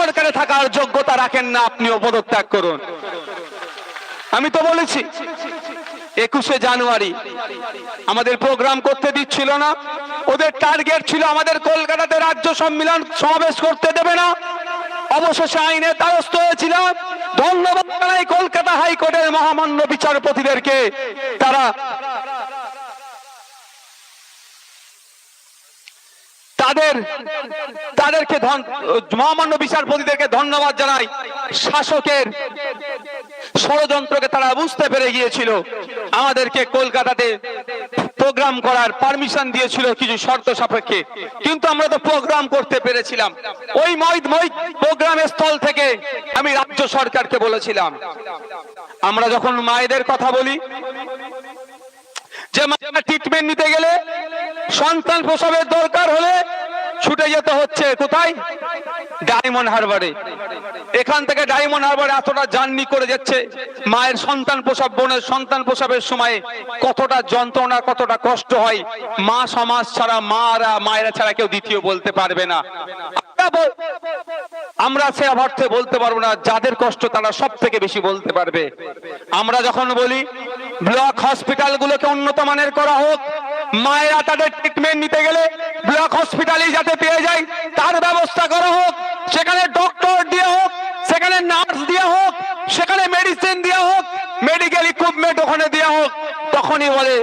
সরকারে থাকার যোগ্যতা রাখেন না, আপনিও পদত্যাগ করুন। আমি তো বলেছি 21শে জানুয়ারি আমাদের প্রোগ্রাম করতে দিচ্ছিল না, ওদের টার্গেট ছিল আমাদের কলকাতাতে রাজ্য সম্মেলন সমাবেশ করতে দেবে না। অবশেষে আইনের দ্বারস্থ হয়েছিলাম। ধন্যবাদ জানাই কলকাতা হাইকোর্টের মহামান্য বিচারপতিদেরকে, তাদেরকে মহামান্য বিচারপতিদেরকে ধন্যবাদ জানাই। শাসকের ষড়যন্ত্রকে তারা বুঝতে পেরে গিয়েছিল, আমাদেরকে কলকাতাতে প্রোগ্রাম করার পারমিশন দিয়েছিল কিছু শর্ত সাপেক্ষে, কিন্তু আমরা তো প্রোগ্রাম করতে পেরেছিলাম। ওই প্রোগ্রাম স্থল থেকে আমি রাজ্য সরকারকে বলেছিলাম, আমরা যখন মায়েদের কথা বলি যে ট্রিটমেন্ট নিতে গেলে সন্তান প্রসবের দরকার হলে ছুটে যেতে হচ্ছে কোথায়? ডায়মন্ড হারবারে। এখান থেকে ডায়মন্ড হারবারে এতটা জার্নি করে যাচ্ছে, মায়ের সন্তান প্রসব, বোনের সন্তান প্রসবের সময় কতটা যন্ত্রণা, কতটা কষ্ট হয়। মা সমাজ ছাড়া, মায়েরা ছাড়া কেউ দ্বিতীয় বলতে পারবে না। আমরা সে অর্থে বলতে পারবো না, যাদের কষ্ট তারা সব থেকে বেশি বলতে পারবে। আমরা যখন বলি ব্লক হসপিটাল গুলোকে উন্নত মানের করা হোক, মায়েরা তাদের ট্রিটমেন্ট নিতে গেলে ব্লক হসপিটালে যাতে পেয়ে যায় তার ব্যবস্থা করা হোক, সেখানে ডক্টর দিয়ে হোক, সেখানে নার্স দিয়ে হোক, সেখানে মেডিসিন দিয়ে হোক, মেডিকেল ইকুইপমেন্ট ওখানে দেওয়া হোক, তখনই বলে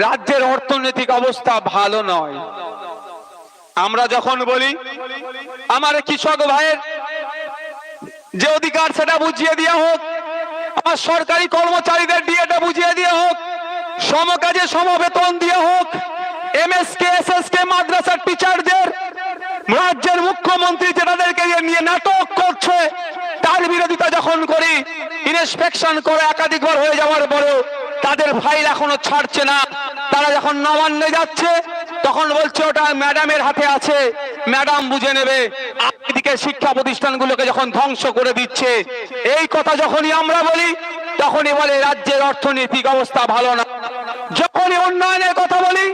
রাজ্যের অর্থনৈতিক অবস্থা ভালো নয়। আমরা যখন বলি আমার কৃষক ভাইয়ের যে অধিকার সেটা বুঝিয়ে দেওয়া হোক, আমার সরকারি কর্মচারীদের ডিএটা বুঝিয়ে দেওয়া হোক, সমকাজে সমবেতন দিয়ে হোক, এমএসকে এসএসকে মাদ্রাসার টিচারদের রাজ্যের মুখ্যমন্ত্রী তাদেরকে নিয়ে নাটক করছে, তার বিরোধিতা যখন করি, ইন্সপেকশন করে একাধিকবার হয়ে যাওয়ার পরেও তাদের ফাইল এখনো ছাড়ছে না। তারা যখন নবান্নে যাচ্ছে তখন বলছে ওটা ম্যাডামের হাতে আছে, ম্যাডাম বুঝে নেবে। এদিকে শিক্ষা প্রতিষ্ঠানগুলোকে যখন ধ্বংস করে দিচ্ছে, এই কথা যখনই আমরা বলি তখনই বলে রাজ্যের অর্থনৈতিক অবস্থা ভালো না। যখনই উন্নয়নের কথা বলি,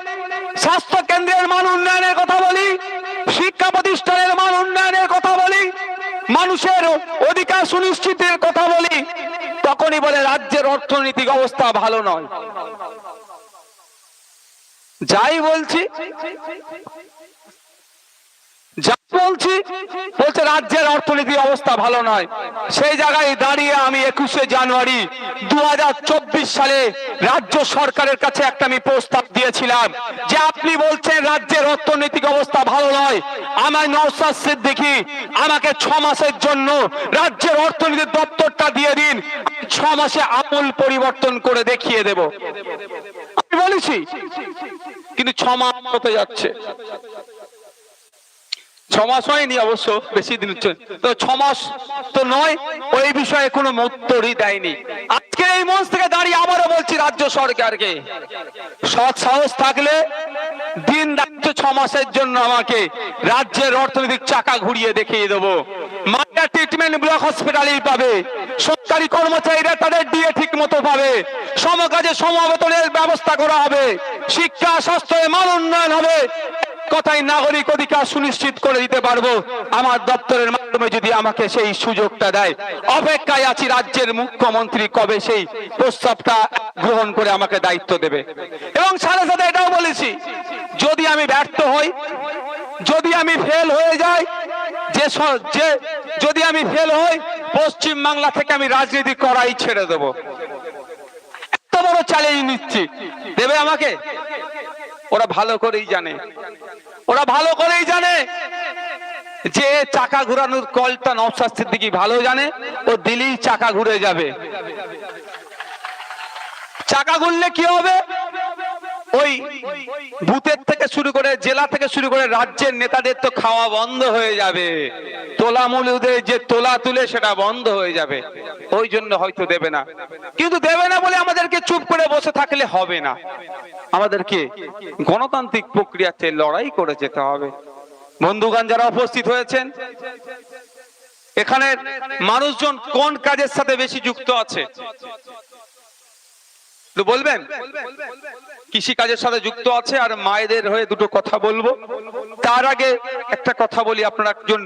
স্বাস্থ্য কেন্দ্রের মান উন্নয়নের কথা বলি, শিক্ষা প্রতিষ্ঠানের মান উন্নয়নের কথা বলি, মানুষের অধিকার সুনিশ্চিতের কথা বলি, তখনই বলে রাজ্যের অর্থনৈতিক অবস্থা ভালো নয়। যাই বলছি বলছে রাজ্যের অর্থনৈতিক অবস্থা ভালো নয়। সেই জায়গায় দাঁড়িয়ে আমি 21শে জানুয়ারি 2024 সালে রাজ্য সরকারের কাছে একটা আমি প্রস্তাব দিয়েছিলাম যে আপনি বলছেন রাজ্যের অর্থনৈতিক অবস্থা ভালো নয়, আমার নওশাদ সিদ্দিকী আমাকে 6 মাসের জন্য রাজ্যের অর্থনীতির দপ্তরটা দিয়ে দিন, 6 মাসে আমূল পরিবর্তন করে দেখিয়ে দেব। আমি বলেছি, কিন্তু 6 মাস হতে যাচ্ছে। 6 মাস হয়নি, অবশ্য বেশি দিন হচ্ছে তো, 6 মাস তো নয়, ওই বিষয়ে কোনো উত্তরই দেয়নি। আজকে এই মঞ্চ থেকে দাঁড়িয়ে আবারও বলছি রাজ্য সরকারকে, সৎ সাহস থাকলে দিন রাজ্য 6 মাসের জন্য আমাকে রাজ্যের অর্থনৈতিক চাকা ঘুরিয়ে দেখিয়ে দেবো। মায়ের ট্রিটমেন্ট ব্লক হসপিটালেই পাবে, সরকারি কর্মচারীরা তাদের ডিএ ঠিক মতো পাবে, সমকাজে সমবেতনের ব্যবস্থা করা হবে, শিক্ষা স্বাস্থ্যের মান উন্নয়ন হবে। কথাই নাগরিক অধিকার সুনিশ্চিত করে দিতে পারবো আমার দপ্তরের মাধ্যমে যদি আমাকে সেই সুযোগটা দেয়। অপেক্ষায় আছি রাজ্যের মুখ্যমন্ত্রী কবে সেই প্রস্তাবটা গ্রহণ করে আমাকে দায়িত্ব দেবে। এবং সাথে সাথে এটাও বলেছি, যদি আমি ব্যর্থ হই, যদি আমি ফেল হয়ে যাই, যদি আমি ফেল হই, পশ্চিম বাংলা থেকে আমি রাজনীতি করাই ছেড়ে দেব। এত বড় চ্যালেঞ্জ নিচ্ছি, দেবে আমাকে? ওরা ভালো করেই জানে যে চাকা ঘুরানোর কলটা নওশাদ সিদ্দিকী ভালো জানে, ও দিলেই চাকা ঘুরে যাবে। চাকা ঘুরলে কি হবে? ওই বুথের থেকে শুরু করে, জেলা থেকে শুরু করে রাজ্যের নেতাদের তো খাওয়া বন্ধ হয়ে যাবে, তোলামূলদের যে তোলা তুলে সেটা বন্ধ হয়ে যাবে। ওই জন্য হয়তো দেবে না, কিন্তু দেবে না বলে আমাদেরকে চুপ করে বসে থাকলে হবে না। আমাদেরকে গণতান্ত্রিক প্রক্রিয়াতে লড়াই করে যেতে হবে। বন্ধুগণ যারা উপস্থিত হয়েছেন, এখানে মানুষজন কোন কাজের সাথে বেশি যুক্ত আছে? বলবেন? কৃষি কাজের সাথে যুক্ত আছে আর মায়েদের হয়ে দুটো কথা বলবো। তার আগে একটা কথা বলি, আপনারা একজন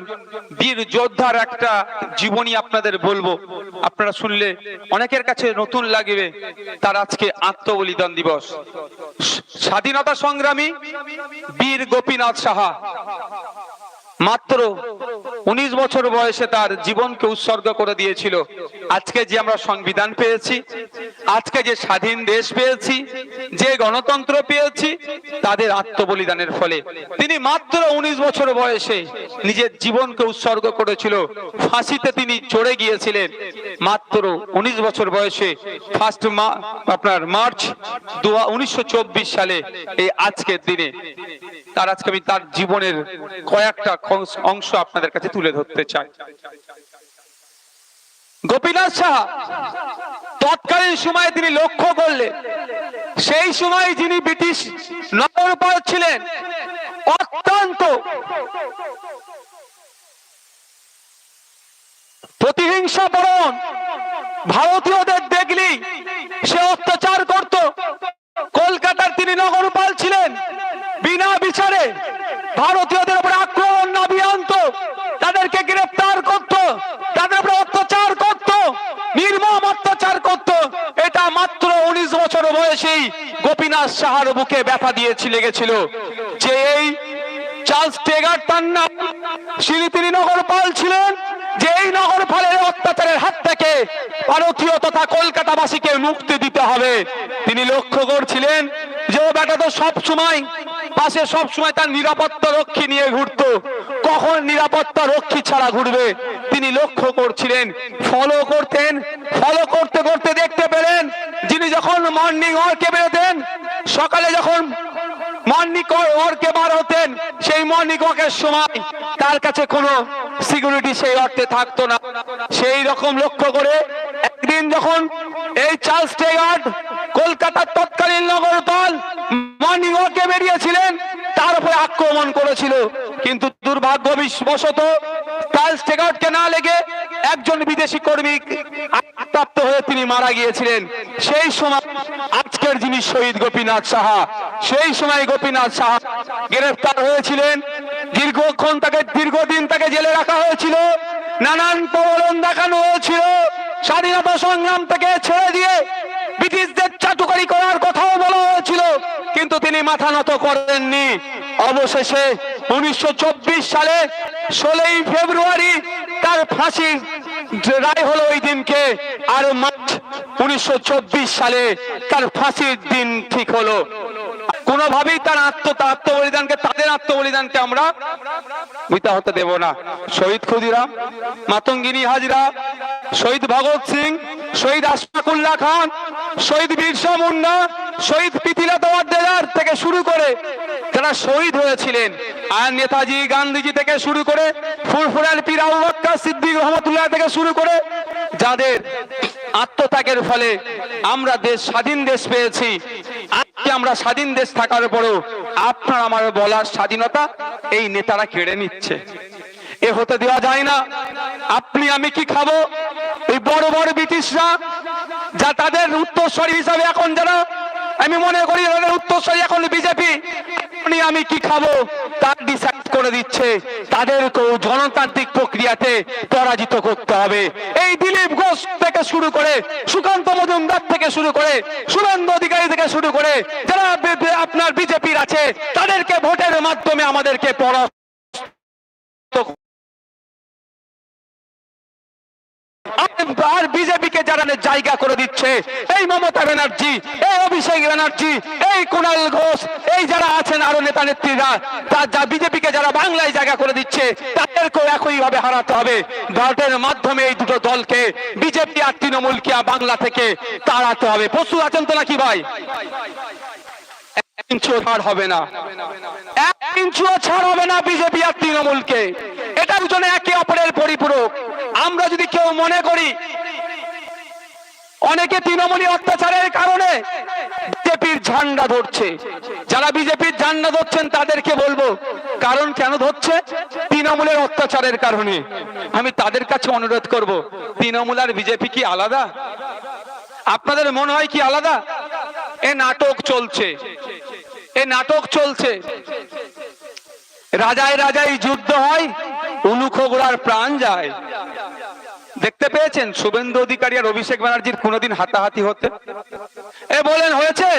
বীর যোদ্ধার একটা জীবনী আপনাদের বলবো, আপনারা শুনলে অনেকের কাছে নতুন লাগবে। তার আজকে আত্মবলিদান দিবস। স্বাধীনতা সংগ্রামী বীর গোপীনাথ সাহা মাত্র 19 বছর বয়সে তার জীবনকে উৎসর্গ করে দিয়েছিল। আজকে যে আমরা সংবিধান পেয়েছি, আজকে যে স্বাধীন দেশ পেয়েছি, যে গণতন্ত্র পেয়েছি, তাদের আত্মবলিদানের ফলে। তিনি মাত্র 19 বছর বয়সে নিজের জীবনকে উৎসর্গ করেছিল। ফাঁসিতে তিনি চড়ে গিয়েছিলেন মাত্র 19 বছর বয়সে। আপনার মার্চ 1924 সালে এই আজকের দিনে। তার আজকে আমি তার জীবনের কয়েকটা অংশ আপনাদের কাছে তুলে ধরতে চাই। গোপীনাথ সাহা তৎকালীন সময়ে তিনি লক্ষ্য করলেন, সেই সময় যিনি ব্রিটিশ নগরপাল ছিলেন, অত্যন্ত প্রতিহিংসাপরণ, ভারতীয়দের দেখলেই সে অত্যাচার করত। কলকাতার তিনি নগরপাল ছিলেন, বিনা বিচারে ভারতীয়দের উপরে আক্রমণ নামিয়ে আনত, তাদেরকে গ্রেফতার করত, তাদের উপরে অত্যাচার করত, নির্মম অত্যাচার করত। এটা মাত্র 19 বছর বয়সেই গোপীনাথ সাহার বুকে ব্যথা দিয়ে লেগেছিল যে এই চার্লস টেগার তার নাম, তিনি নগরপাল ছিলেন, যে এই নগরপালের অত্যাচারের হাত থেকে ভারতীয় তথা কলকাতাবাসীকে মুক্তি দিতে হবে। তিনি লক্ষ্য করছিলেন যে ও বেটা তো সবসময় পাশে সবসময় তার নিরাপত্তা রক্ষী নিয়ে ঘুরতো, কখন নিরাপত্তা রক্ষী ছাড়া ঘুরবে তিনি লক্ষ্য করছিলেন। ফলো করতেন, ফলো করতে করতে দেখতে পেলেন যিনি যখন মর্নিং ওয়ার্কে বেরোতেন, সকালে যখন মর্নিং ওয়ার্কে বার হতেন, সেই মর্নিং ওয়ার্কের সময় তার কাছে কোনো সিকিউরিটি সেই অর্থে থাকতো না। সেই রকম লক্ষ্য করে একদিন যখন এই চার্লস টেগার কলকাতার তৎকালীন নগরপাল মর্নিং ওয়ার্কে বেরিয়েছিলেন, তার উপরে আক্রমণ করেছিল। কিন্তু দুর্ভাগ্যবশত চার্লস টেগারকে না লেগে একজন বিদেশি কর্মী প্রাপ্ত হয়ে তিনি মারা গিয়েছিলেন। সেই সময় আজকের যিনি শহীদ গোপীনাথ সাহা, সেই সময় গোপীনাথ সাহা গ্রেফতার হয়েছিলেন। দীর্ঘদিন তাকে জেলে রাখা হয়েছিল, নানান প্রলোভন দেখানো হয়েছিল, স্বাধীনতা সংগ্রাম থেকে ছেড়ে দিয়ে ব্রিটিশদের চাটুকারি করার কথাও বলা হয়েছিল, কিন্তু তিনি মাথা নত করেননি। অবশেষে 1924 সালে 16 ফেব্রুয়ারি তার ফাঁসি রায় হলো ওই দিনকে, আর মার্চ 1924 সালে তার ফাঁসির দিন ঠিক হলো। কোনোভাবেই তার আত্মবলিদানকে, তাদের আত্মবলিদানকে আমরা বৃথা হতে দেব না। শহীদ ক্ষুদিরাম, মাতঙ্গিনী হাজরা, শহীদ ভগৎ সিং, শহীদ আশফাকুল্লাহ খান, শহীদ বিরসা মুন্ডা, শহীদ প্রীতিলতা ওয়াদ্দেদার থেকে শুরু করে যারা শহীদ হয়েছিলেন, আর নেতাজি গান্ধীজি থেকে শুরু করে ফুরফুরার পীর আবু বকর সিদ্দিক রহমতুল্লাহ থেকে শুরু করে, যাদের আত্মত্যাগের ফলে আমরা স্বাধীন দেশ পেয়েছি। আজকে আমরা স্বাধীন দেশ থাকার পরও আপনার আমার বলার স্বাধীনতা এই নেতারা কেড়ে নিচ্ছে। এ হতে দেওয়া যায় না। আপনি আমি কি খাবো? এই বড় বড় ব্রিটিশরা, যা তাদের উত্তরসূরি হিসাবে এখন যারা, আমি মনে করি তাদের উত্তরসূরি এখন বিজেপি, আপনি আমি কি খাবো তার ডিসাইড করে দিচ্ছে। তাদেরকেও গণতান্ত্রিক প্রক্রিয়াতে পরাজিত করতে হবে। এই দিলীপ ঘোষ থেকে শুরু করে, সুকান্ত মজুমদার থেকে শুরু করে, শুভেন্দু অধিকারী থেকে শুরু করে যারা আপনার বিজেপির আছে, তাদেরকে ভোটের মাধ্যমে আমাদেরকে পরাস্ত, আর বিজেপিকে যারা জায়গা করে দিচ্ছে, এই মমতা ব্যানার্জি, এই অভিষেক ব্যানার্জি, এই কুণাল ঘোষ, এই যারা আছেন আরো নেতা নেত্রীরা, যা বিজেপিকে যারা বাংলায় জায়গা করে দিচ্ছে, তাদেরকেও একই ভাবে হারাতে হবে। ভোটের মাধ্যমে এই দুটো দলকে, বিজেপি আর তৃণমূলকে বাংলা থেকে তাড়াতে হবে। পশু আছেন তো নাকি ভাই? ইঞ্চিও ছাড় হবে না, 1 ইঞ্চিও ছাড় হবে না বিজেপি আর তৃণমূলকে। এটা দুজনে একে অপরের পরিপূরক। আমরা যদি কেউ মনে করি অনেকে তৃণমূলী অত্যাচারের কারণে বিজেপির ঝান্ডা ধরছে, যারা বিজেপির ঝান্ডা ধরছেন তাদেরকে বলবো, কারণ কেন ধরছে? তৃণমূলের অত্যাচারের কারণে। আমি তাদের কাছে অনুরোধ করব, তৃণমূল আর বিজেপি কি আলাদা? আপনাদের মনে হয় কি আলাদা? এ নাটক চলছে, এ নাটক চলছে। রাজায় রাজায় যুদ্ধ হয়, উলুখোগড়ার প্রাণ যায়। দেখতে পেয়েছেন শুভেন্দু অধিকারী আর অভিষেক ব্যানার্জির কোনোদিন হাতাহাতি হতে? এ বলেন হয়েছে?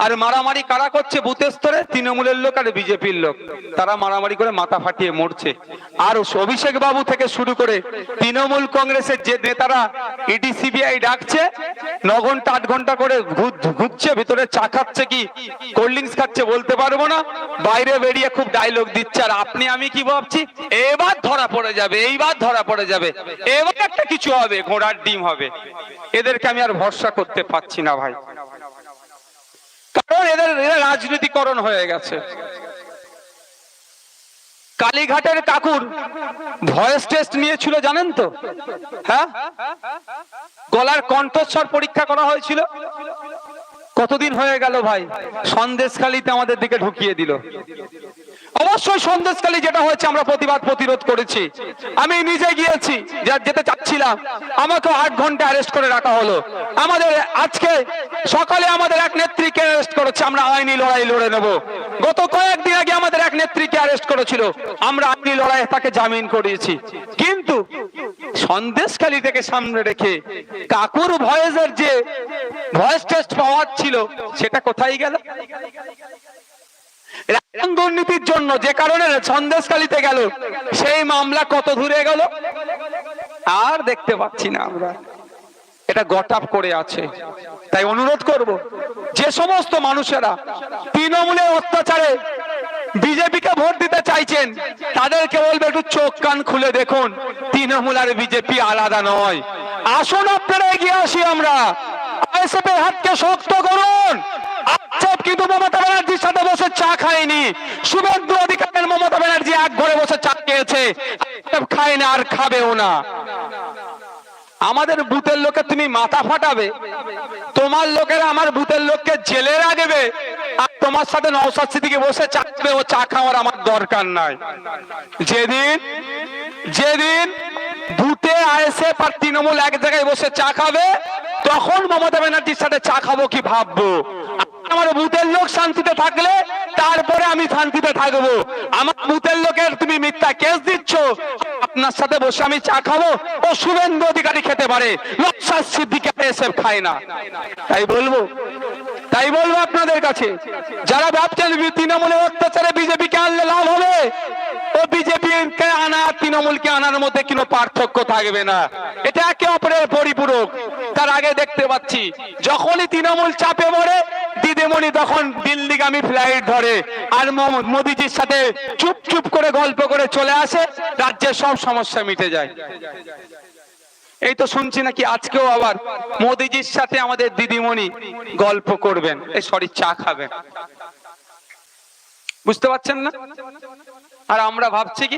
আর মারামারি কারা করছে বুথের স্তরে? তৃণমূলের লোক আর বিজেপির লোক, তারা মারামারি করে মাথা ফাটিয়ে মরছে। আর অভিষেক বাবু থেকে শুরু করে তৃণমূল কংগ্রেসের যে নেতারা ইডি সিবিআই ডাকছে, 9 ঘন্টা 8 ঘন্টা করে ঘুরছে, ভিতরে চা খাচ্ছে কি কোল্ড ড্রিঙ্কস খাচ্ছে বলতে পারবো না, বাইরে বেরিয়ে খুব ডায়লগ দিচ্ছে। আর আপনি আমি কি ভাবছি, এবার ধরা পড়ে যাবে, এইবার ধরা পড়ে যাবে, এবার একটা কিছু হবে, ঘোড়ার ডিম হবে। এদেরকে আমি আর ভরসা করতে পারছি না ভাই, কারণ এদের রাজনীতিকরণ হয়ে গেছে। কালীঘাটের কাকুর ভয়েস টেস্ট নিয়েছিল জানেন তো? হ্যাঁ, গলার কণ্ঠস্বর পরীক্ষা করা হয়েছিল। কতদিন হয়ে গেল ভাই, সন্দেশখালীতে আমাদের দিকে ঢুকিয়ে দিল। অবশ্যই সন্দেশখালী যেটা হয়েছে আমরা প্রতিবাদ প্রতিরোধ করেছি, আমি নিজে গিয়েছি, যেতে চাচ্ছিলাম, আমাকে 8 ঘন্টা অ্যারেস্ট করে রাখা হলো। আমাদের আজকে সকালে আমাদের এক নেত্রীকে অ্যারেস্ট করেছে, আমরা আইনি লড়াই লড়ে নেব। গত কয়েকদিন আগে আমাদের এক নেত্রীকে অ্যারেস্ট করেছিল, আমরা আইনি লড়াই তাকে জামিন করিয়েছি। কিন্তু সন্দেশখালী থেকে সামনে রেখে কাকুর ভয়েসের যে ভয়েস টেস্ট পাওয়ার ছিল সেটা কোথায় গেল? দুর্নীতির জন্য যে কারণে সন্দেশখালীতে গেল, সেই মামলা কত দূরে গেল আর দেখতে পাচ্ছি না আমরা। এটা গটাপ করে আছে। তাই অনুরোধ করব, যে সমস্ত মানুষেরা তৃণমূলের অত্যাচারে বিজেপিকে ভোট দিতে চাইছেন, তাদেরকে বলবে একটু চোখ কান খুলে দেখুন, তৃণমূল আর বিজেপি আলাদা নয়। আসুন আপনারা এগিয়ে আসি, আমরা আইএসএফ এর হাতকে শক্ত করুন। কিন্তু মমতা ব্যানার্জির সাথে বসে চা খায়নি, শুভেন্দু অধিকারীর মমতা ব্যানার্জি এক ঘরে বসে চা খেয়েছে, খায় না আর খাবেও না। আমাদের বুথের লোকে তুমি মাথা ফাটাবে, তোমার লোকেরা আমার বুথের লোককে জেলে রাখবে, আর তোমার সাথে নওশাদ সিদ্দিকী বসে চা খাবে, ও চা খাওয়ার আমার দরকার নাই। যেদিন বুথে আইএসএফ আর তৃণমূল এক জায়গায় বসে চা খাবে, তখন মমতা ব্যানার্জির সাথে চা খাবো কি ভাববো। আমার বুথের লোক শান্তিতে থাকলে তারপরে আমি শান্তিতে থাকবো। আমার বুথের লোকের তুমি মিথ্যা কেস দিচ্ছ, আপনার সাথে বসে আমি চা খাবো, ও শুভেন্দু অধিকারী খেতে পারে, নওশাদ সিদ্দিকী এসব খায় না। তাই বলবো আপনাদের কাছে, যারা ভাবছেন তৃণমূলের অত্যাচারে বিজেপিকে আনলে লাভ হবে, ও বিজেপিকে আনা তৃণমূলকে আনার মধ্যে কোনো পার্থক্য থাকবে না, এটা একে অপরের পরিপূরক। তার আগে দেখতে পাচ্ছি যখনই তৃণমূল চাপে পড়ে, দিদিমণি তখন দিল্লিগামী ফ্লাইট ধরে আর মোদিজির সাথে চুপ চুপ করে গল্প করে চলে আসে, রাজ্যের সব সমস্যা মিটে যায়। এই তো শুনছি নাকি আজকেও আবার মোদিজির সাথে আমাদের দিদিমণি গল্প করবেন, চা খাবেন। বুঝতে পারছেন না? আর আমরা ভাবছি কি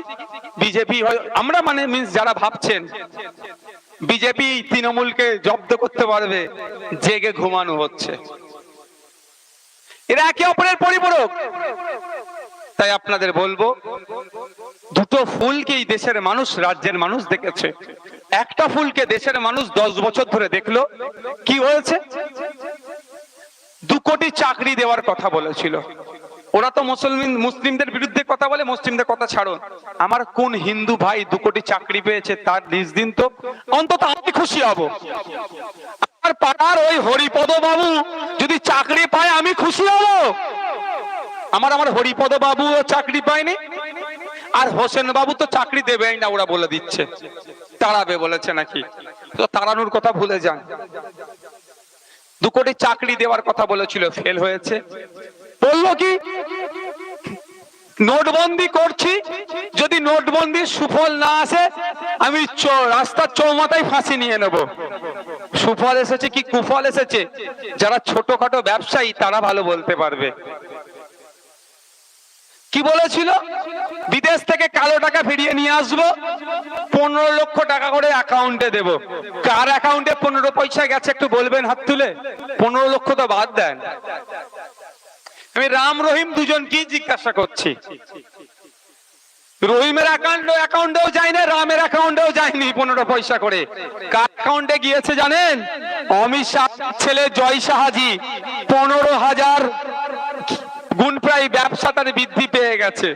বিজেপি, আমরা মানে যারা ভাবছেন বিজেপি তৃণমূলকে জব্দ করতে পারবে, জেগে ঘুমানো হচ্ছে। এরা একে অপরের পরিপূরক। তাই আপনাদের বলবো, দুটো ফুলকেই দেশের মানুষ, রাজ্যের মানুষ দেখেছে। একটা ফুলকে দেশের মানুষ 10 বছর ধরে দেখলো, কি হয়েছে? 2 কোটি চাকরি দেওয়ার কথা বলেছিল। ওরা তো মুসলিমদের বিরুদ্ধে কথা বলে, মুসলিমদের কথা ছাড়ুন, আমার কোন হিন্দু ভাই 2 কোটি চাকরি পেয়েছে তার লিস্ট দিন তো, অন্তত আমি খুশি হব। আমার পাড়ার ওই হরিপদ বাবু যদি চাকরি পায় আমি খুশি হব। আমার হরিপদ বাবু চাকরি পায়নি, আর হোসেন বাবু তো চাকরি দেবেই না, ওরা বলে দিচ্ছে, তাড়াবে বলেছে নাকি, তো তাড়ানোর কথা ভুলে যান। 2 কোটি চাকরি দেওয়ার কথা বলেছিল, ফেল হয়েছে। বললো কি নোটবন্দি করছি, যদি নোটবন্দির সুফল না আসে আমি রাস্তার চৌমাথায় ফাঁসি নিয়ে নেব। সুফল এসেছে কি কুফল এসেছে, যারা ছোটখাটো ব্যবসায়ী তারা ভালো বলতে পারবে। কি বলেছিল? বিদেশ থেকে কালো টাকা ফিরিয়ে নিয়ে আসবো, 15 লক্ষ টাকা করে অ্যাকাউন্টে দেব। কার অ্যাকাউন্টে 15 পয়সা গেছে একটু বলবেন হাত তুলে? 15 লক্ষ তো বাদ দেন। আমি রাম রহিম দুজনকেই জিজ্ঞাসা করছি, রহিমের অ্যাকাউন্টেও যায়নি, রামের অ্যাকাউন্টেও যায়নি 15 পয়সা করে। কার অ্যাকাউন্টে গিয়েছে জানেন? অমিত শাহ ছেলে জয় শাহাজি 15,000 গুণ প্রায় ব্যবসা তার বৃদ্ধি পেয়ে গেছে।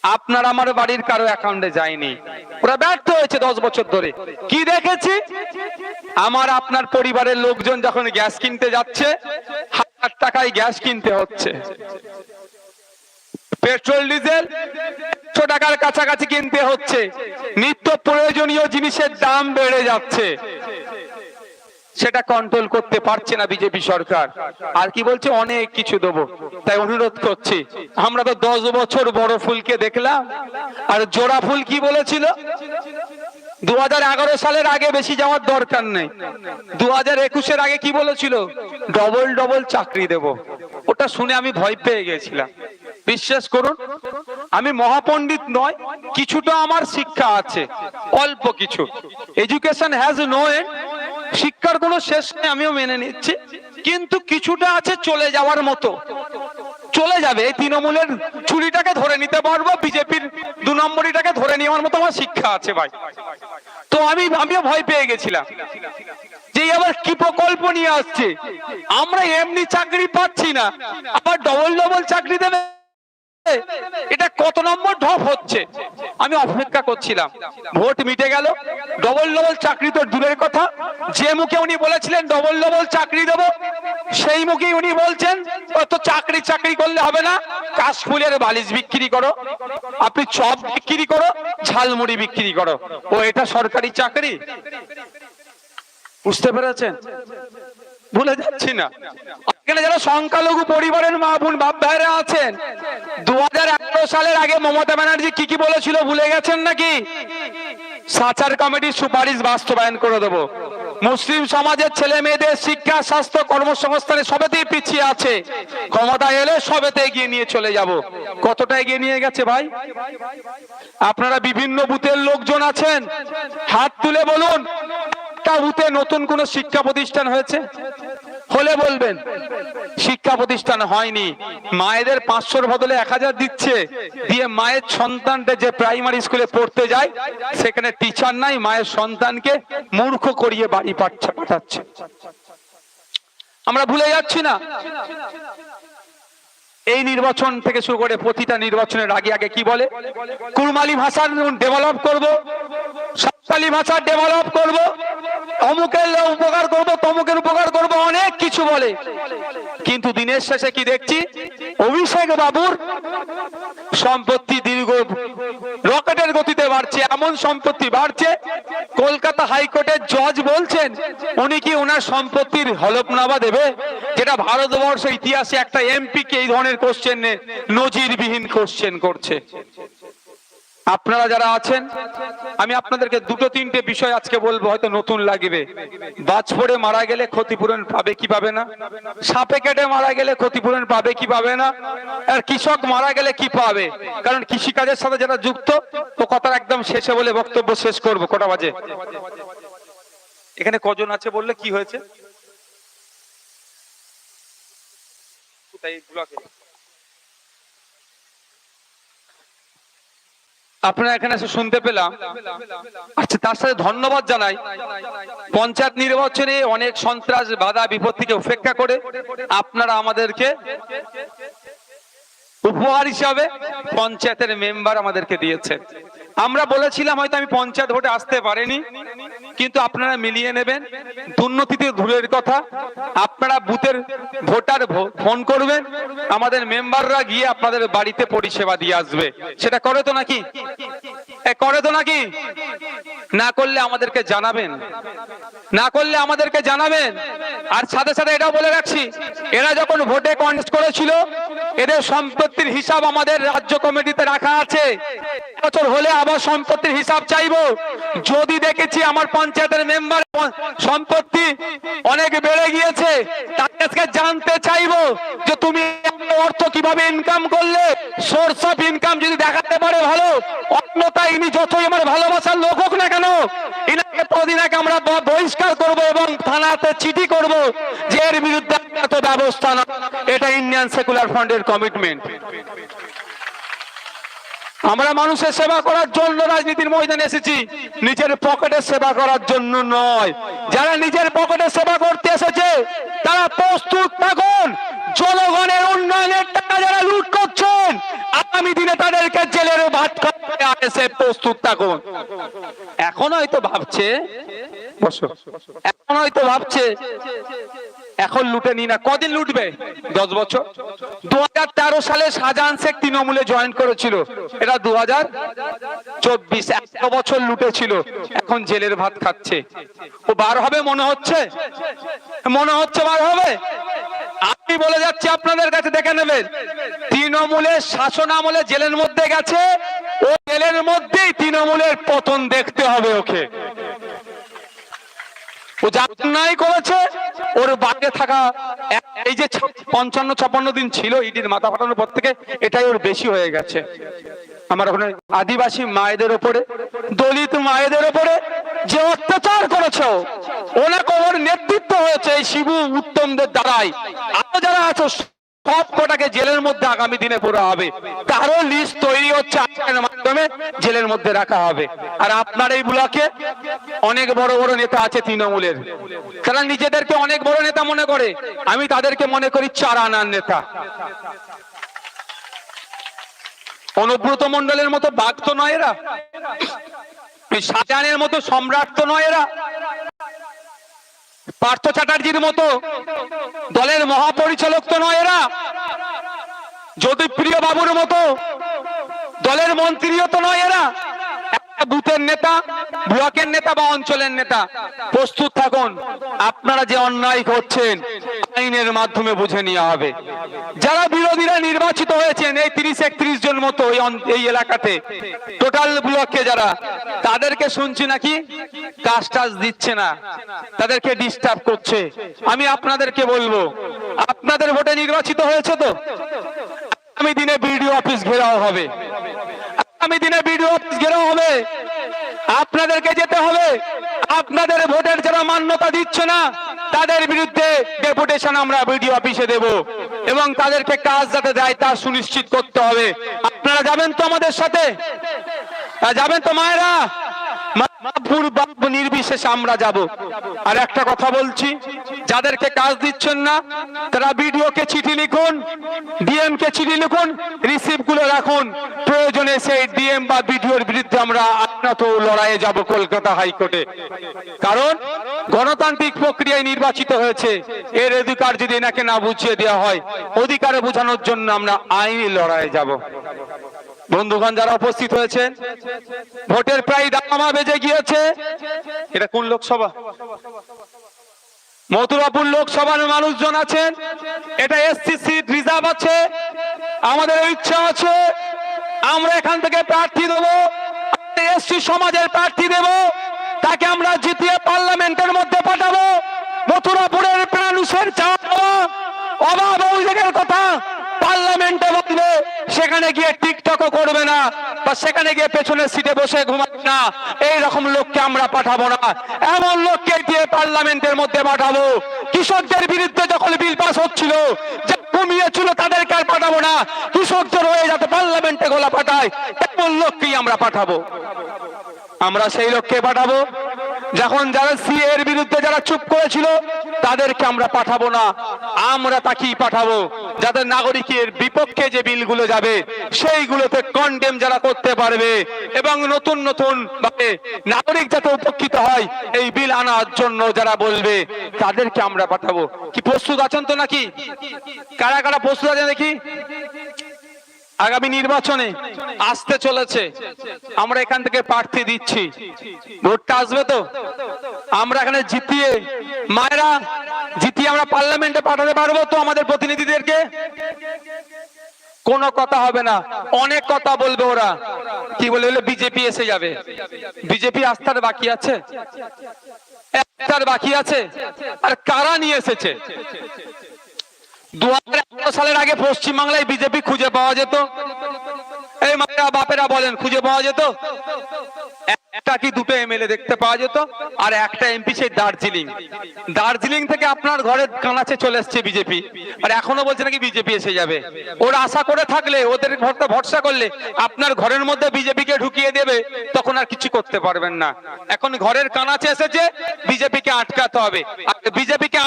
আপনার আমার বাড়ির কারো অ্যাকাউন্টে যায়নি, ওরা ব্যর্থ হয়েছে 10 বছর ধরে। কি দেখেছি? আমার আপনার পরিবারের লোকজন যখন গ্যাস কিনতে যাচ্ছে 1000 টাকায় গ্যাস কিনতে হচ্ছে, পেট্রোল ডিজেল 100 টাকার কাছাকাছি কিনতে হচ্ছে, নিত্য প্রয়োজনীয় জিনিসের দাম বেড়ে যাচ্ছে, সেটা কন্ট্রোল করতে পারছে না বিজেপি সরকার। আর কি বলছে? অনেক কিছু দেবো। তাই অনুরোধ করছি, আমরা তো 10 বছর বড় ফুলকে দেখলাম, আর জোড়া ফুল কি বলেছিল? 2011 সালের আগে বেশি যাওয়ার দরকার নেই। 2021-এর আগে কি বলেছিল? ডবল ডবল চাকরি দেব। ওটা শুনে আমি ভয় পেয়ে গেছিলাম। বিশ্বাস করুন, আমি মহাপণ্ডিত নয়, কিছুটা আমার শিক্ষা আছে, অল্প কিছু। এডুকেশন হ্যাজ নো এন্ড, শিক্ষার কোনো শেষ নেই, আমিও মেনে নিচ্ছি, কিন্তু কিছুটা আছে চলে যাওয়ার মতো। চলে যাবে, এই তৃণমূলের চুরিটাকে ধরে নিতে পারবো, বিজেপির 2 নম্বরিটাকে ধরে নেওয়ার মতো আমার শিক্ষা আছে ভাই। তো আমিও ভয় পেয়ে গেছিলাম যে আবার কি প্রকল্প নিয়ে আসছে, আমরা এমনি চাকরি পাচ্ছি না, আবার ডবল ডবল চাকরি দেবে, এটা কত নম্বর ঢপ হচ্ছে। আমি অপেক্ষা করছিলাম, ভোট মিটে গেল, ডবল ডবল চাকরি তো দূরের কথা, যে মুখে উনি বলেছিলেন ডবল ডবল চাকরি দেব, সেই মুখেই উনি বলছেন তো চাকরি করলে হবে না, কাশফুলের বালিশ বিক্রি করো, আপনি চপ বিক্রি করো, ঝালমুড়ি বিক্রি করো, ও এটা সরকারি চাকরি? বুঝতে পেরেছেন? ভুলে যাচ্ছি না। এখানে যারা সংখ্যালঘু পরিবারের মা বোন বাপ ভাইরা আছেন, 2011 সালের আগে মমতা ব্যানার্জি কি বলেছিল ভুলে গেছেন নাকি? সাচার কমিটির সুপারিশ বাস্তবায়ন করে দেব, মুসলিম সমাজের ছেলে মেয়েদের শিক্ষা, স্বাস্থ্য, কর্মসংস্থানে সবেতেই পিছিয়ে আছে, ক্ষমতা এলে সবেতে এগিয়ে নিয়ে চলে যাব। কতটা এগিয়ে নিয়ে গেছে ভাই? আপনারা বিভিন্ন বুথের লোকজন আছেন, হাত তুলে বলুন বুথে নতুন কোন শিক্ষা প্রতিষ্ঠান হয়েছে? হলে বলবেন। শিক্ষা প্রতিষ্ঠান হয়নি। মায়েদের 500-র বদলে 1000 দিচ্ছে, দিয়ে মায়ের সন্তানটা যে প্রাইমারি স্কুলে পড়তে যায় সেখানে টিচার নাই, মায়ের সন্তানকে মূর্খ করিয়ে বাড়ি পাঠাচ্ছে। আমরা ভুলে যাচ্ছি না? এই নির্বাচন থেকে শুরু করে প্রতিটা নির্বাচনের আগে কি বলে? কুড়মালি ভাষা ডেভেলপ করব, সাঁওতালি ভাষা ডেভেলপ করব, অমুকের উপকার করব, তমুকের উপকার করব, অনেক কিছু বলে। কিন্তু দিনের শেষে কি দেখছি? অভিষেক বাবুর সম্পত্তি দীর্ঘ রকেটের গতিতে বাড়ছে, এমন সম্পত্তি বাড়ছে, কলকাতা হাইকোর্টের জজ বলছেন উনি কি ওনার সম্পত্তির হলফনামা দেবে, যেটা ভারতবর্ষ ইতিহাসে একটা এমপি কে এই ধরনের কোশ্চেন নজিরবিহীন কোশ্চেন করছে। আপনারা যারা আছেন, আমি আপনাদেরকে 2-3টে বিষয় আজকে বলবো, হয়তো নতুন লাগবে। বাজ পড়ে মারা গেলে ক্ষতিপূরণ পাবে কি পাবে না, সাপে কেটে মারা গেলে ক্ষতিপূরণ পাবে কি পাবে না, আর কৃষক মারা গেলে কি পাবে, কারণ কৃষিকাজের সাথে যারা যুক্ত। তো কথার একদম শেষে বলে বক্তব্য শেষ করব। কটা বাজে? এখানে কজন আছে বললে কি হয়েছে? আপনারা এখানে এসে শুনতে পেলাম। আচ্ছা, তার সাথে ধন্যবাদ জানাই, পঞ্চায়েত নির্বাচনে অনেক সন্ত্রাস বাধা বিপত্তিকে উপেক্ষা করে আপনারা আমাদেরকে উপহার হিসাবে পঞ্চায়েতের মেম্বার আমাদেরকে দিয়েছে। আমরা বলেছিলাম হয়তো আমি পঞ্চায়েত ভোটে আসতে পারিনি, কিন্তু আপনারা মিলিয়ে নেবেন। দুর্নীতিতে দূরের কথা, আপনারা বুথের ভোটার ফোন করবেন, আমাদের মেম্বাররা গিয়ে আপনাদের বাড়িতে পরিষেবা দিয়ে আসবে। সেটা করে তো নাকি? করে তো নাকি? না করলে আমাদেরকে জানাবেন, না করলে আমাদেরকে জানাবেন। আর সাথে সাথে এটাও বলে রাখছি, এরা যখন ভোটে কন্টেস্ট করেছিল এদের সম্পত্তির হিসাব আমাদের রাজ্য কমিটিতে রাখা আছে। বছর হলে আবার সম্পত্তির হিসাব চাইবো। যদি দেখেছি আমার পঞ্চায়েতের মেম্বার সম্পত্তি অনেক বেড়ে গিয়েছে, তাকে জানতে চাইবো যে তুমি অর্থ কিভাবে ইনকাম করলে, সোর্স অফ ইনকাম যদি দেখাতে পারে ভালো, অন্যথায় ইনি যতই আমার ভালোবাসার লোক হোক না কেন, ইনাকে প্রতিদিন আমরা বহিষ্কার করব এবং থানাতে চিঠি করব যে এর বিরুদ্ধে এত ব্যবস্থা না। এটা ইন্ডিয়ান সেকুলার ফ্রন্টের কমিটমেন্ট। আমরা মানুষের সেবা করার জন্য রাজনীতির ময়দানে এসেছি, নিজের পকেটের সেবা করার জন্য নয়। যারা নিজের পকেটের সেবা করতে এসেছে তারা প্রস্তুত থাকুন। জনগণের উন্নয়নের টাকা যারা লুট করছেন আগামী দিনে তাদেরকে জেলের ভাত খাওয়াতে এসে প্রস্তুত থাকুন। এখন হয়তো ভাবছে, এখন হয়তো ভাবছে এখন লুটে নি না, কদিন লুটবে? 10 বছর। 2013 সালে শাহজাহান শেখ তৃণমূলে জয়েন করেছিল, এটা 2024, 1 বছর লুটেছিল, এখন জেলের ভাত খাচ্ছে। ও বার হবে মনে হচ্ছে? মনে হচ্ছে বার হবে? আমি বলে যাচ্ছি আপনাদের কাছে, দেখে নেবেন, তৃণমূলের শাসন আমলে জেলের মধ্যে গেছে, ও জেলের মধ্যেই তৃণমূলের পতন দেখতে হবে ওকে। ও যা অন্যায় করেছে ওর বাইরে থাকা, এই যে 55-56 দিন ছিল ইডির মাথা ফাটানোর পর থেকে, এটাই ওর বেশি হয়ে গেছে। আমার ওখানে আদিবাসী মায়েদের উপরে, দলিত মায়েদের উপরে যে অত্যাচার করেছে, ওনাকে ওর নেতৃত্ব হয়েছে এই শিবু উত্তমদের দ্বারাই। আরো যারা আছে সব কটাকে জেলের মধ্যে আগামী দিনে পুরা হবে, তারও লিস্ট তৈরি হচ্ছে, আইনের মাধ্যমে জেলের মধ্যে রাখা হবে। আর আপনার এই ব্লকে অনেক বড় বড় নেতা আছে তৃণমূলের, তারা নিজেদেরকে অনেক বড় নেতা মনে করে, আমি তাদেরকে মনে করি 4 আনার নেতা। অনুব্রত মণ্ডলের মতো বাঘ তো নয় এরা, শাহজাহানের মতো সম্রাট তো নয় এরা, পার্থ চ্যাটার্জির মতো দলের মহাপরিচালক তো নয় এরা, জ্যোতিপ্রিয় বাবুর মতো দলের মন্ত্রীও তো নয় এরা। বুথের নেতা, ব্লকের নেতা বা অঞ্চলের নেতা। প্রস্তুত থাকুন, আপনারা যে অন্যায় করছেন আইনের মাধ্যমে বুঝে নেওয়া হবে। যারা বিরোধীরা নির্বাচিত হয়েছেন এই 30-31 জন মতো এই এলাকাতে টোটাল ব্লকে, যারা তাদেরকে শুনছি নাকি কাজ টাজ দিচ্ছে না, তাদেরকে ডিস্টার্ব করছে। আমি আপনাদেরকে বলবো, আপনাদের ভোটে নির্বাচিত হয়েছে তো, আগামী দিনে বিডিও অফিস ঘেরাও হবে, আগামী দিনে বিডিও অফিস ঘেরাও হবে, আপনাদেরকে যেতে হবে। আপনাদের ভোটের যারা মান্যতা দিচ্ছে না তাদের বিরুদ্ধে ডেপুটেশন আমরা বিডিও অফিসে দেব, এবং তাদেরকে কাজ যাতে দেয় তা সুনিশ্চিত করতে হবে। আপনারা যাবেন তো আমাদের সাথে? যাবেন তো মায়েরা? নির্বিশেষে আমরা যাব। আর একটা কথা বলছি, যাদেরকে কাজ দিচ্ছেন না তারা বিডিও কে চিঠি লিখুন, ডিএম কে চিঠি লিখুন, রিসিপ্ট গুলো রাখুন, প্রয়োজনে সেই ডিএম বা বিডিওর বিরুদ্ধে আমরা আইনত লড়াইয়ে যাব কলকাতা হাইকোর্টে। কারণ গণতান্ত্রিক প্রক্রিয়ায় নির্বাচিত হয়েছে, এর অধিকার যদি এনাকে না বুঝিয়ে দেওয়া হয়, অধিকারে বোঝানোর জন্য আমরা আইনি লড়াইয়ে যাব। বন্ধুগণ যারা উপস্থিত হয়েছেন, ভোটের প্রায় দামামা বেজে গিয়েছে। এটা কোন লোকসভা? মথুরাপুর লোকসভার মানুষজন আছেন, এটা এসসি সিট রিজার্ভ আছে। আমাদের ইচ্ছা আছে আমরা এখান থেকে প্রার্থী দেব, এসসি সমাজের প্রার্থী দেব, তাকে আমরা জিতিয়ে পার্লামেন্টের মধ্যে পাঠাবো। মথুরাপুরের মানুষের চাওয়া অভাব অভিযোগের কথা পার্লামেন্টে বলবে, সেখানে গিয়ে টিকটকও করবে না, বা সেখানে গিয়ে পেছনের সিটে বসে ঘুমাবে না, এই রকম লোককে আমরা পাঠাবো না। এমন লোককে দিয়ে পার্লামেন্টের মধ্যে পাঠাবো। কৃষকদের বিরুদ্ধে যখন বিল পাস হচ্ছিল, যে কমিয়েছিল, তাদেরকে আর পাঠাবো না। কৃষকদের হয়ে যাতে পার্লামেন্টে গোলা পাঠায়, এমন লোককেই আমরা পাঠাবো। আমরা সেই লোককে পাঠাবো। যখন যারা সিএ এর বিরুদ্ধে যারা চুপ করেছিল তাদেরকে আমরা পাঠাবো না, আমরা তাকেই পাঠাবো যাদের নাগরিকের বিপক্ষে যে বিলগুলো যাবে সেইগুলোতে কন্ডেম যারা করতে পারবে, এবং নতুন নতুন ভাবে নাগরিক যাতে উপকৃত হয় এই বিল আনার জন্য যারা বলবে, তাদেরকে আমরা পাঠাবো। কি প্রস্তুত আছেন তো নাকি? কারা কারা প্রস্তুত আছেন দেখি? আগামী নির্বাচনে আসতে চলেছে, আমরা এখান থেকে প্রার্থী দিচ্ছি, ভোটটা আসবে তো, আমরা এখানে জিতিয়ে, মায়েরা জিতিয়ে আমরা পার্লামেন্টে পাঠাতে পারবো তো আমাদের প্রতিনিধিদেরকে? কোনো কথা হবে না, অনেক কথা বলবে ওরা। কি বলে? বিজেপি এসে যাবে। বিজেপি আস্থার বাকি আছে, একটার বাকি আছে। আর কারা নিয়ে এসেছে? 2011 সালের আগে পশ্চিমবাংলায় বিজেপি খুঁজে পাওয়া যেত, এই মায়েরা বাপেরা বলেন খুঁজে পাওয়া যেত? একটা কি দুটো এমএলএ দেখতে পাওয়া যেত, আর একটা এমপি সেই দার্জিলিং থেকে আপনার ঘরের কানাচে চলে এসছে বিজেপি, আর এখনো বলছে নাকি বিজেপি এসে যাবে। ওরা আশা করে থাকলে, ওদের ঘরটা ভরসা করলে আপনার ঘরের মধ্যে বিজেপিকে ঢুকিয়ে দেবে, তখন আর কিছু করতে পারবেন না। এখন ঘরের কানাচে এসেছে, বিজেপিকে আটকাতে হবে। বিজেপিকে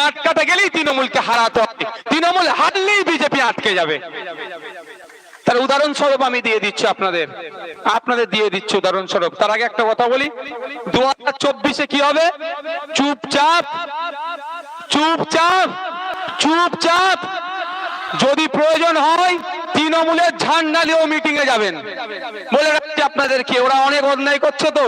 আটকাতে গেলেই তৃণমূলকে হারাতে হবে। তৃণমূল হারলেই বিজেপি আটকে যাবে। তার উদাহরণস্বরূপ আমি দিয়ে দিচ্ছি আপনাদের দিয়ে দিচ্ছি উদাহরণস্বরূপ। তার আগে একটা কথা বলি, 2024-এ কি হবে? চুপচাপ যদি প্রয়োজন হয় তৃণমূলের ঝান্ডা নিয়েও মিটিং এ যাবেন। বলে রাখছি আপনাদেরকে, ওরা অনেক অন্যায় করছে, তো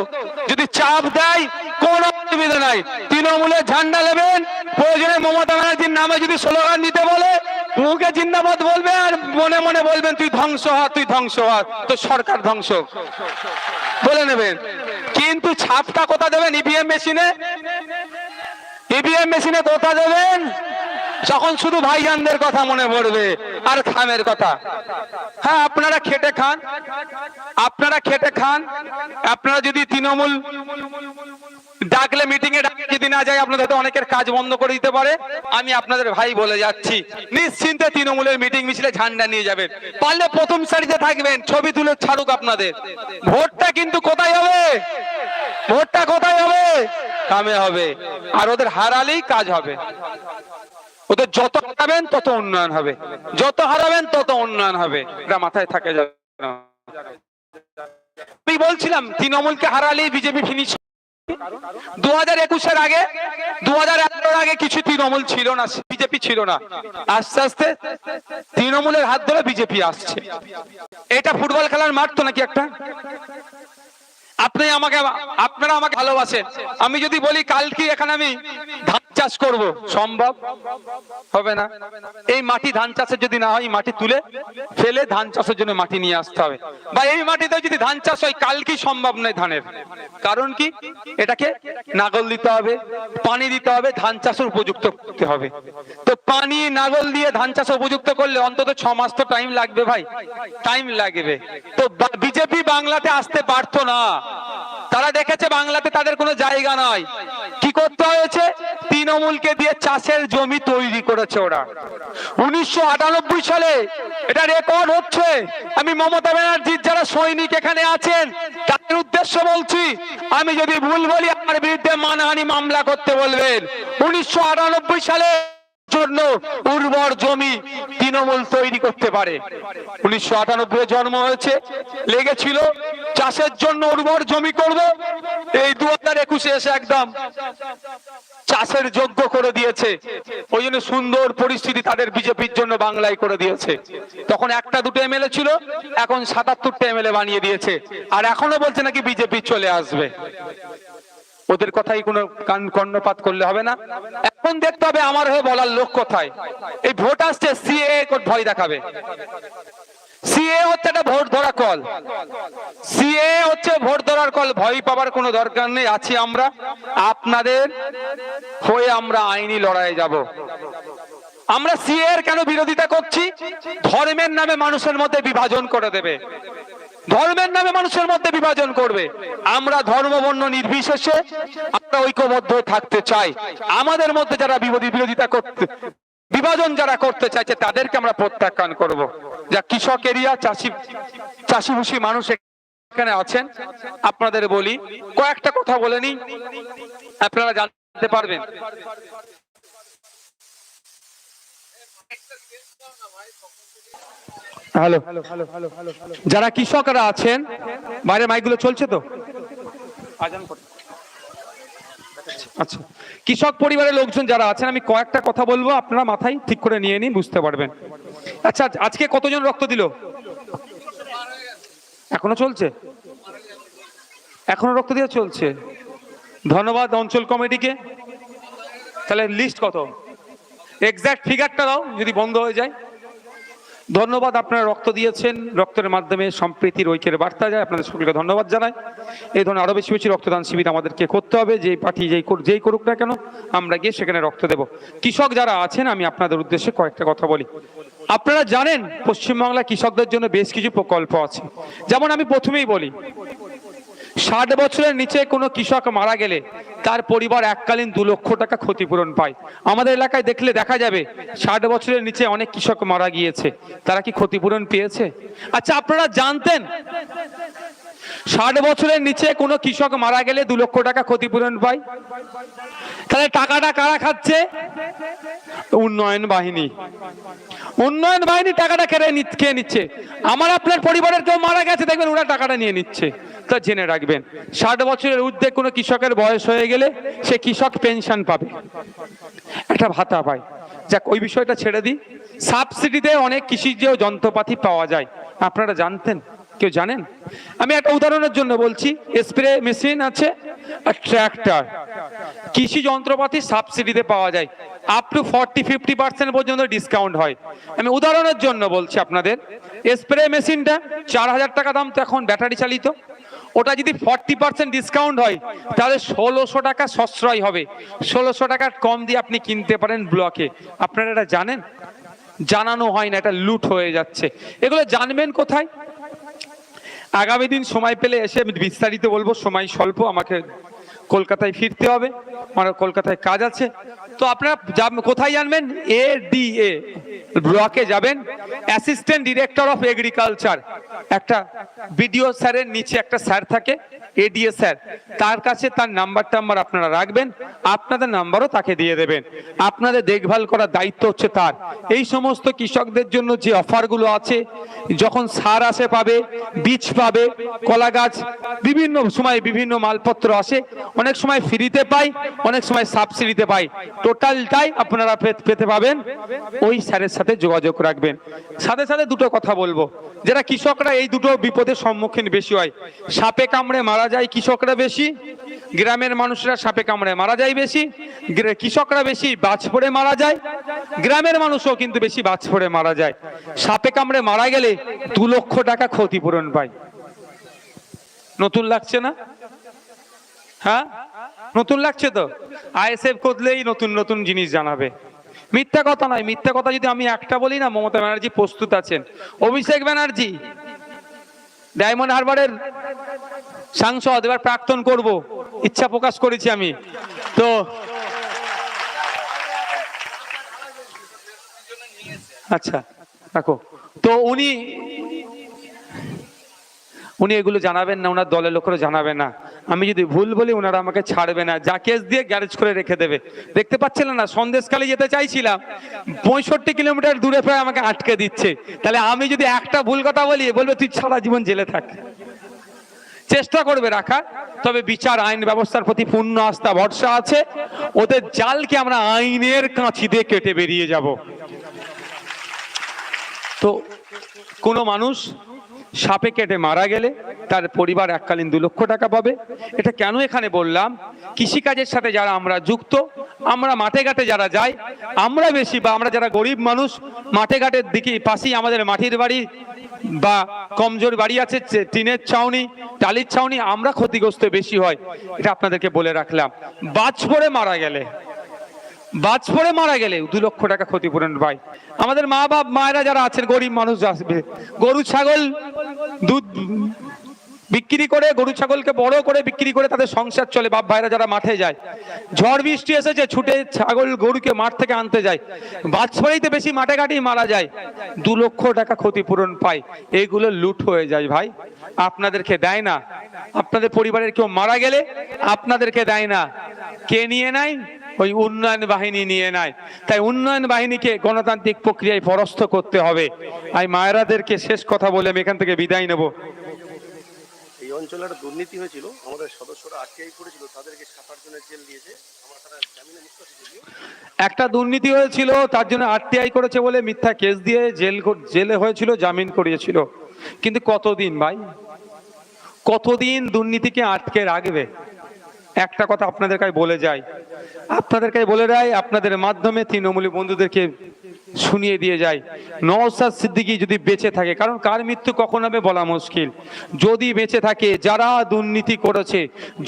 যদি চাপ দেয় কোনো অসুবিধা নাই, তৃণমূলের ঝান্ডা নেবেন। প্রয়োজনে মমতা ব্যানার্জির নামে যদি স্লোগান দিতে বলে, মুখে জিন্দাবাদ বলবে আর মনে মনে বলবেন তুই ধ্বংস হ, তো সরকার ধ্বংস বলে নেবেন। কিন্তু ছাপটা কোথা দেবেন? ইভিএম মেশিনে কোথা দেবেন? যখন শুধু ভাইজানদের কথা মনে পড়বে আর খামের কথা। হ্যাঁ, আপনারা খেটে খান। আপনারা যদি তৃণমূল ডাকলে মিটিং এ যদি না যায়, আপনাদের হয়তো অনেকের কাজ বন্ধ করে দিতে পারে। আমি আপনাদের ভাই বলে যাচ্ছি, নিশ্চিন্তে তৃণমূলের মিটিং মিছিলে ঝান্ডা নিয়ে যাবেন। পারলে প্রথম সারিতে থাকবেন, ছবি তুলে ছাড়ুক আপনাদের। ভোটটা কিন্তু কোথায় হবে? কামে হবে। আর ওদের হারালেই কাজ হবে। ওদের যত হারাবেন তত উন্নয়ন হবে, এটা মাথায় থাকে। আমি বলছিলাম তৃণমূলকে হারালেই বিজেপি ফিনিশ। 2021-এর আগে, 2011-এর আগে কিছু তৃণমূল ছিল না, বিজেপি ছিল না। আস্তে আস্তে তৃণমূলের হাত ধরে বিজেপি আসছে। এটা ফুটবল খেলার মাঠ তো নাকি একটা? আপনারা আমাকে ভালোবাসেন। আমি যদি বলি কালকে এখানে আমি ধান চাষ করব, সম্ভব হবে না। এই মাটি ধান চাষের যদি না হয়, মাটি তুলে ফেলে ধান চাষের জন্য মাটি নিয়ে আসতে হবে। বা এই মাটিতে যদি ধান চাষ হয়, কালকে সম্ভব নয় ধানের। কারণ কি? এটাকে নাগল দিতে হবে, পানি দিতে হবে, ধান চাষের উপযুক্ত করতে হবে। তো পানি নাগল দিয়ে ধান চাষ উপযুক্ত করলে অন্তত 6 মাস তো টাইম লাগবে ভাই, টাইম লাগবে। তো বিজেপি বাংলাতে আসতে পারতো না। তারা দেখেছে বাংলাতে তাদের কোনো জায়গা নাই। কি করতে হয়েছে? তৃণমূলকে দিয়ে চাষের জমি তৈরি করেছে ওরা। 1998 সালে এটা রেকর্ড হচ্ছে। আমি মমতা ব্যানার্জির যারা সৈনিক এখানে আছেন তাদের উদ্দেশ্য বলছি, আমি যদি ভুল বলি আমার বিরুদ্ধে মানহানি মামলা করতে বলবেন। 1998 সালে জন্য উর্বর জমি তৃণমূল তৈরি করতে পারে। 1998 জন্ম হয়েছে, লেগেছিল চাষের জন্য উর্বর জমি করব। এই 2021-এ এসে একদম চাষের যোগ্য করে দিয়েছে। ওই জন্য সুন্দর পরিস্থিতি তাদের বিজেপির জন্য বাংলায় করে দিয়েছে। তখন একটা দুটো এমএলএ ছিল, এখন 77টা এমএলএ বানিয়ে দিয়েছে। আর এখনো বলছে নাকি বিজেপি চলে আসবে। ওদের কথাই কোনো কর্ণপাত করলে হবে না। এখন দেখতে হবে আমার হয়ে বলার লোক কোথায়। এই ভোট আসছে, সিএ ভয় দেখাবে। সিএ হচ্ছে একটা ভোট ধরা কল, ভোট ধরার কল। ভয় পাবার কোনো দরকার নেই। আছি আমরা আপনাদের হয়ে, আমরা আইনি লড়াইয়ে যাব। আমরা সিএ এর কেন বিরোধিতা করছি? ধর্মের নামে মানুষের মধ্যে বিভাজন করে দেবে, ধর্মের নামে মানুষের মধ্যে বিভাজন করবে। আমরা ধর্ম বর্ণ নির্বিশেষে আমরা ঐক্যবদ্ধ থাকতে চাই। আমাদের মধ্যে যারা বিরোধিতা করতে, বিভাজন যারা করতে চাইছে তাদেরকে আমরা প্রত্যাখ্যান করব। যা কৃষক এরিয়া, চাষিভুষি মানুষ এখানে আছেন, আপনাদের বলি কয়েকটা কথা বলে নি, আপনারা জানতে পারবেন। হ্যালো, যারা কৃষকরা আছেন, বাইরে মাইকগুলো চলছে তো? আচ্ছা, কৃষক পরিবারের লোকজন যারা আছেন, আমি কয়েকটা কথা বলবো, আপনারা মাথায় ঠিক করে নিয়ে নিন, বুঝতে পারবেন। আচ্ছা, আজকে কতজন রক্ত দিল? এখনো চলছে? এখনো রক্ত দিয়ে চলছে। ধন্যবাদ অঞ্চল কমিটিকে। তাহলে লিস্ট কত? এক্সাক্ট ফিগারটা দাও যদি বন্ধ হয়ে যায়। ধন্যবাদ, আপনারা রক্ত দিয়েছেন, রক্তের মাধ্যমে সম্প্রীতির ঐক্যের বার্তা যায়। আপনাদের সকলকে ধন্যবাদ জানাই। এই ধরনের আরো বেশি বেশি রক্তদান শিবির আমাদেরকে করতে হবে। যেই পার্টি যেই করুক না কেন, আমরা গিয়ে সেখানে রক্ত দেব। কৃষক যারা আছেন, আমি আপনাদের উদ্দেশ্যে কয়েকটা কথা বলি। আপনারা জানেন পশ্চিমবাংলা কৃষকদের জন্য বেশ কিছু প্রকল্প আছে। যেমন আমি প্রথমেই বলি, 60 বছরের নিচে কোনো কৃষক মারা গেলে তার পরিবার এককালীন 2 লক্ষ টাকা ক্ষতিপূরণ পায়। আমাদের এলাকায় দেখলে দেখা যাবে 60 বছরের নিচে অনেক কৃষক মারা গিয়েছে, তারা কি ক্ষতিপূরণ পেয়েছে? আচ্ছা, আপনারা জানতেন 60 বছরের নিচে কোনো কৃষক মারা গেলে 2 লক্ষ টাকা ক্ষতিপূরণ পায়? তাহলে টাকাটা কারা খাচ্ছে? উন্নয়ন বাহিনী। উন্নয়ন বাহিনী টাকাটা খেয়ে নিচ্ছে। আমার আপনার পরিবারের কেউ মারা গেছে, দেখবেন ওরা টাকাটা নিয়ে নিচ্ছে। তা জেনে রাখবেন, 60 বছরের ঊর্ধ্বে কোনো কৃষকের বয়স হয়ে গেলে সে কৃষক পেনশন পাবে, একটা ভাতা পায়। যাক, ওই বিষয়টা ছেড়ে দিই। সাবসিডিতে অনেক কৃষিজ যন্ত্রপাতি পাওয়া যায়, আপনারা জানতেন? কেউ জানেন? আমি একটা উদাহরণের জন্য বলছি, স্প্রে মেশিন আছে আর ট্র্যাক্টর, কৃষি যন্ত্রপাতি সাবসিডিতে পাওয়া যায়। আপ টু 40-50% পর্যন্ত ডিসকাউন্ট হয়। আমি উদাহরণের জন্য বলছি আপনাদের, স্প্রে মেশিনটা 4000 টাকা দাম, তো এখন ব্যাটারি চালিত। ওটা যদি 40% ডিসকাউন্ট হয়, তাহলে 1600 টাকা সাশ্রয় হবে। 1600 টাকার কম দিয়ে আপনি কিনতে পারেন ব্লকে। আপনারা এটা জানেন? জানানো হয় না, এটা লুট হয়ে যাচ্ছে। এগুলো জানবেন কোথায়? আগামী দিন সময় পেলে এসে আমি বিস্তারিত বলবো, সময় স্বল্প, আমাকে কলকাতায় ফিরতে হবে, আমার কলকাতায় কাজ আছে। তো আপনারা কোথায় জানবেন? ADA ব্লকে যাবেন, অ্যাসিস্ট্যান্ট ডিরেক্টর অফ এগ্রিকালচার, একটা বিডিও স্যারের নিচে একটা স্যার থাকে, ADA স্যার, তার কাছে তার নাম্বার আপনারা রাখবেন, আপনাদের নাম্বারও তাকে দিয়ে দেবেন। আপনাদের দেখভাল করার দায়িত্ব হচ্ছে তার। এই সমস্ত কৃষকদের জন্য যে অফারগুলো আছে, যখন সার আসে পাবে, বীজ পাবে, কলা গাছ, বিভিন্ন সময় বিভিন্ন মালপত্র আসে, অনেক সময় ফ্রিতে পাই, অনেক সময় সাবসিডিতে পাই। টোটালটাই আপনারা পেতে পাবেন। ওই স্যারের সাথে যোগাযোগ রাখবেন। সাথে সাথে দুটো কথা বলবো, যারা কৃষকরা এই দুটো বিপদের সম্মুখীন বেশি হয়। সাপে কামড়ে মারা যায় কৃষকরা বেশি, গ্রামের মানুষরা সাপে কামড়ে মারা যায় বেশি। কৃষকরা বেশি বাজ পড়ে মারা যায়, গ্রামের মানুষও কিন্তু বেশি বাজ পড়ে মারা যায়। সাপে কামড়ে মারা গেলে 2 লক্ষ টাকা ক্ষতিপূরণ পায়। নতুন লাগছে না? হ্যাঁ, নতুন লাগছে তো? ISF করলেই নতুন নতুন জিনিস জানাবে। মিথ্যা কথা নয়। মিথ্যা কথা যদি আমি একটা বলি না, মমতা ব্যানার্জি প্রস্তুত আছেন। অভিষেক ব্যানার্জি ডায়মন্ড হারবারের সাংসদ, এবার প্রাক্তন করব, ইচ্ছা প্রকাশ করেছি আমি। তো আচ্ছা রাখো। তো উনি এগুলো জানাবেন না, ওনার দলের লোকেরা জানাবে না। আমি যদি ভুল বলি ওনারা আমাকে ছাড়বে না, যা কেস দিয়ে গ্যারেজ করে রেখে দেবে। দেখতে পাচ্ছিলেন না, সন্দেশখালী যেতে চাইছিলাম, 65 কিলোমিটার দূরে প্রায় আমাকে আটকে দিচ্ছে। তাহলে আমি যদি একটা ভুল কথা বলি, বলবে তুই সারা জীবন জেলে থাক। চেষ্টা করবে রাখা, তবে বিচার আইন ব্যবস্থার প্রতি পূর্ণ আস্থা ভরসা আছে। ওদের জালকে আমরা আইনের কাঁচি দিয়ে কেটে বেরিয়ে যাব। তো কোনো মানুষ সাপে কেটে মারা গেলে তার পরিবার এককালীন 2 লক্ষ টাকা পাবে। এটা কেন এখানে বললাম? কৃষিকাজের সাথে যারা আমরা যুক্ত, আমরা মাঠে ঘাটে যারা যাই, আমরা বেশি, বা আমরা যারা গরিব মানুষ, মাঠে ঘাটের দিকে পাশেই আমাদের মাটির বাড়ি বা কমজোর বাড়ি আছে, টিনের ছাউনি, টালির ছাউনি, আমরা ক্ষতিগ্রস্ত বেশি হয়। এটা আপনাদেরকে বলে রাখলাম। বাজ পড়ে মারা গেলে 2 লক্ষ টাকা ক্ষতিপূরণ পায়। আমাদের মা বাপ মায়েরা যারা আছেন, গরিব মানুষ আসবে, গরু ছাগল দুধ বিক্রি করে, গরু ছাগলকে বড় করে বিক্রি করে তাদের সংসার চলে। বাপ ভাইরা যারা মাঠে যায়, ঝড় বৃষ্টি এসেছে, ছুটে ছাগল গরুকে মাঠ থেকে আনতে যায়, বাজ পড়েইতে বেশি মাঠে ঘাটেই মারা যায়, 2 লক্ষ টাকা ক্ষতিপূরণ পায়। এইগুলো লুট হয়ে যায় ভাই, আপনাদেরকে দেয় না। আপনাদের পরিবারের কেউ মারা গেলে আপনাদেরকে দেয় না। কে নিয়ে নেয়? ওই উন্নয়ন বাহিনী নিয়ে নেয়। তাই উন্নয়ন বাহিনীকে গণতান্ত্রিক প্রক্রিয়ায় পরাস্ত করতে হবে। আমি মায়েরাদেরকে শেষ কথা বলে আমি এখান থেকে বিদায় নেব। এই অঞ্চলে একটা দুর্নীতি হয়েছিল, আমাদের সদস্যরা আটকেই করেছিল, তাদেরকে 7-8 জনের জেল দিয়েছে। আমরা তারা জামিনে মুক্ত হয়েছিল। একটা দুর্নীতি হয়েছিল, তার জন্য RTI করেছে বলে মিথ্যা কেস দিয়ে জেলে হয়েছিল, জামিন করিয়েছিল। কিন্তু কতদিন ভাই, কতদিন দুর্নীতিকে আটকে রাখবে? একটা কথা আপনাদের কাছে বলে যাই, আপনাদের মাধ্যমে তৃণমূলী বন্ধুদেরকে শুনিয়ে দিয়ে যাই। নওশাদ সিদ্দিকী যদি বেঁচে থাকে, কারণ কার মৃত্যু কখন হবে বলা মুশকিল, যদি বেঁচে থাকে, যারা দুর্নীতি করেছে,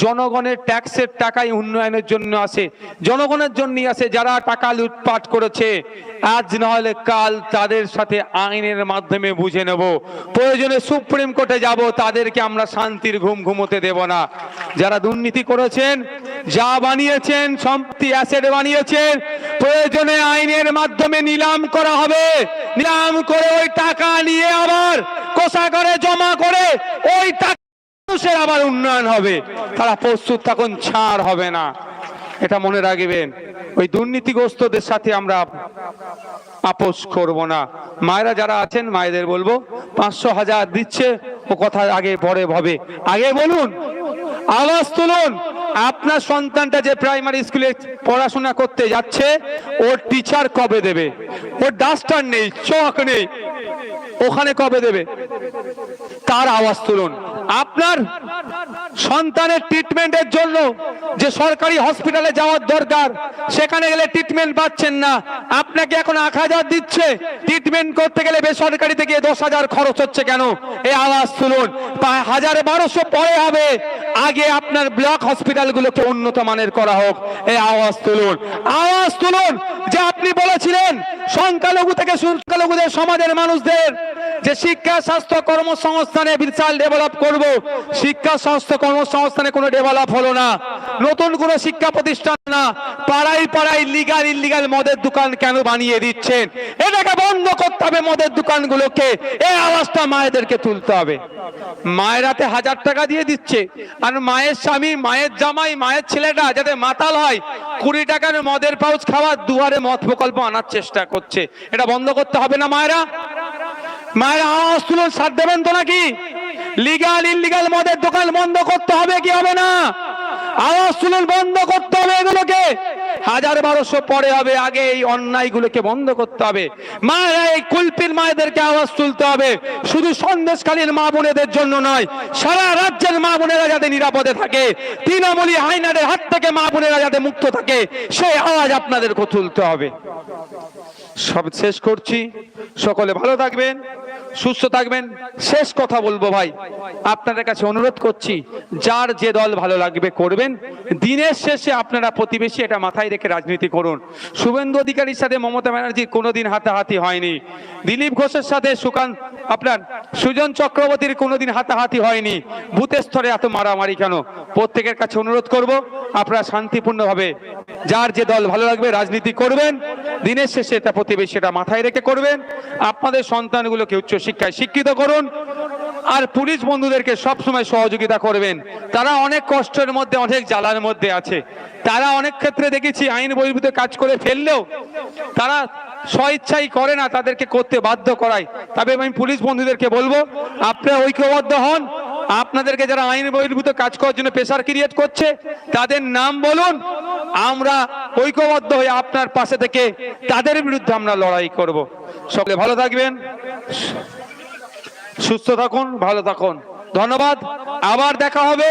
জনগণের ট্যাক্সের টাকায় উন্নয়নের জন্য আসে, জনগণের জন্যই আসে, যারা টাকা লুটপাট করেছে, আজ না হলে কাল তাদের সাথে আইনের মাধ্যমে বুঝে নেব, প্রয়োজনে সুপ্রিম কোর্টে যাব, তাদেরকে আমরা শান্তির ঘুম ঘুমোতে দেব না। যারা দুর্নীতি করেছেন, যা বানিয়েছেন, সম্পত্তি অ্যাসেট বানিয়েছেন, প্রয়োজনে আইনের মাধ্যমে নিলাম করা হবে, নিলাম করে ওই টাকা নিয়ে আবার কোষাগারে জমা করে ওই টাকা মানুষের আবার উন্নয়ন হবে। তারা প্রস্তুত থাকুন, ছাড় হবে না, এটা মনে রাখবেন। ওই দুর্নীতিগ্রস্তদের সাথে আমরা আপোষ করব না। মায়েরা যারা আছেন, মায়েদের বলবো 500 1000 দিচ্ছে, ও কথা আগে পরে ভাবে, আগে বলুন, আওয়াজ তুলুন। আপনার সন্তানটা যে প্রাইমারি স্কুলে পড়াশোনা করতে যাচ্ছে, ওর টিচার কবে দেবে? ওর ডাস্টার নেই, চক নেই, ওখানে কবে দেবে? তার আওয়াজ তুলুন। আপনার সন্তানের ট্রিটমেন্টের জন্য যে সরকারি হসপিটালে যাওয়ার দরকার, সেখানে গেলে ট্রিটমেন্ট পাচ্ছেন না, আপনাকে এখন 1000 দিচ্ছে, ট্রিটমেন্ট করতে গেলে বেসরকারি থেকে 10,000 খরচ হচ্ছে কেন? এই আওয়াজ তুলুন। 1000-1200 পরে হবে, আগে আপনার ব্লক হসপিটালগুলোকে উন্নত মানের করা হোক। এই আওয়াজ তুলুন, আওয়াজ তুলুন। যে আপনি বলেছিলেন সংখ্যালঘু থেকে সংখ্যালঘুদের সমাজের মানুষদের যে শিক্ষা, স্বাস্থ্য, কর্মসংস্থানে বিশাল ডেভেলপ করব, শিক্ষা, স্বাস্থ্য, কর্মসংস্থানে কোনো ডেভেলপ হলো না, নতুন কোনো শিক্ষা প্রতিষ্ঠান না, পাড়ায় পাড়ায় লিগাল ইলিগাল মদের দোকান কেন বানিয়ে দিচ্ছেন? এটাকে বন্ধ করতে হবে, মদের দোকানগুলোকে। এই আওয়াজটা মায়েদেরকে তুলতে হবে। মায়েরাতে 1000 টাকা দিয়ে দিচ্ছে, আর মায়ের স্বামী, মায়ের জামাই, মায়ের ছেলেটা যাতে মাতাল হয়, 20 টাকার মদের পাউচ খাওয়ার দুয়ারে মদ প্রকল্প আনার চেষ্টা করছে। এটা বন্ধ করতে হবে না মায়েরা? মায়েরা আওয়াজ তুলুন, সাথ দেবেন তো নাকি? লিগাল ইলিগাল মদের দোকান বন্ধ করতে হবে কি হবে না? আওয়াজ তুলুন, বন্ধ করতে হবে এগুলোকে। 1000-1200 পরে হবে, আগে এই অন্যায়গুলোকে বন্ধ করতে হবে। মায়েরা, এই কুলপির মায়েদেরকে আওয়াজ তুলতে হবে, শুধু সন্দেশখালীর মা বোনেদের জন্য নয়, সারা রাজ্যের মা বোনেরা যাতে নিরাপদে থাকে, তৃণমূলী হাইনাদের হাত থেকে মা বোনেরা যাতে মুক্ত থাকে, সেই আওয়াজ আপনাদেরকে তুলতে হবে। সব শেষ করছি, সকলে ভালো থাকবেন, সুস্থ থাকবেন। শেষ কথা বলবো ভাই, আপনাদের কাছে অনুরোধ করছি, যার যে দল ভালো লাগবে করবেন, দিনের শেষে আপনারা প্রতিবেশী, এটা মাথায় রেখে রাজনীতি করুন। শুভেন্দু অধিকারীর সাথে মমতা ব্যানার্জির কোনোদিন হাতাহাতি হয়নি, দিলীপ ঘোষের সাথে আপনার সুজন চক্রবর্তীর কোনোদিন হাতাহাতি হয়নি, বুথের স্তরে এত মারামারি কেন? প্রত্যেকের কাছে অনুরোধ করব, আপনারা শান্তিপূর্ণভাবে যার যে দল ভালো লাগবে রাজনীতি করবেন, দিনের শেষে এটা প্রতিবেশী, এটা মাথায় রেখে করবেন। আপনাদের সন্তানগুলোকে উচ্চ শিক্ষায় শিক্ষিত করুন, আর পুলিশ বন্ধুদেরকে সবসময় সহযোগিতা করবেন। তারা অনেক কষ্টের মধ্যে, অনেক জ্বালার মধ্যে আছে, তারা অনেক ক্ষেত্রে দেখেছি আইন বহির্ভূত কাজ করে ফেললেও তারা স্বইচ্ছাই করে না, তাদেরকে করতে বাধ্য করায়। তবে আমি পুলিশ বন্ধুদেরকে বলবো, আপনারা ঐক্যবদ্ধ হন। আপনাদেরকে যারা আইন বহির্ভূত কাজ করার জন্য প্রেসার ক্রিয়েট করছে, তাদের নাম বলুন, আমরা ঐক্যবদ্ধ হয়ে আপনার পাশে থেকে তাদের বিরুদ্ধে আমরা লড়াই করব। সকলে ভালো থাকবেন, সুস্থ থাকুন, ভালো থাকুন। ধন্যবাদ, আবার দেখা হবে।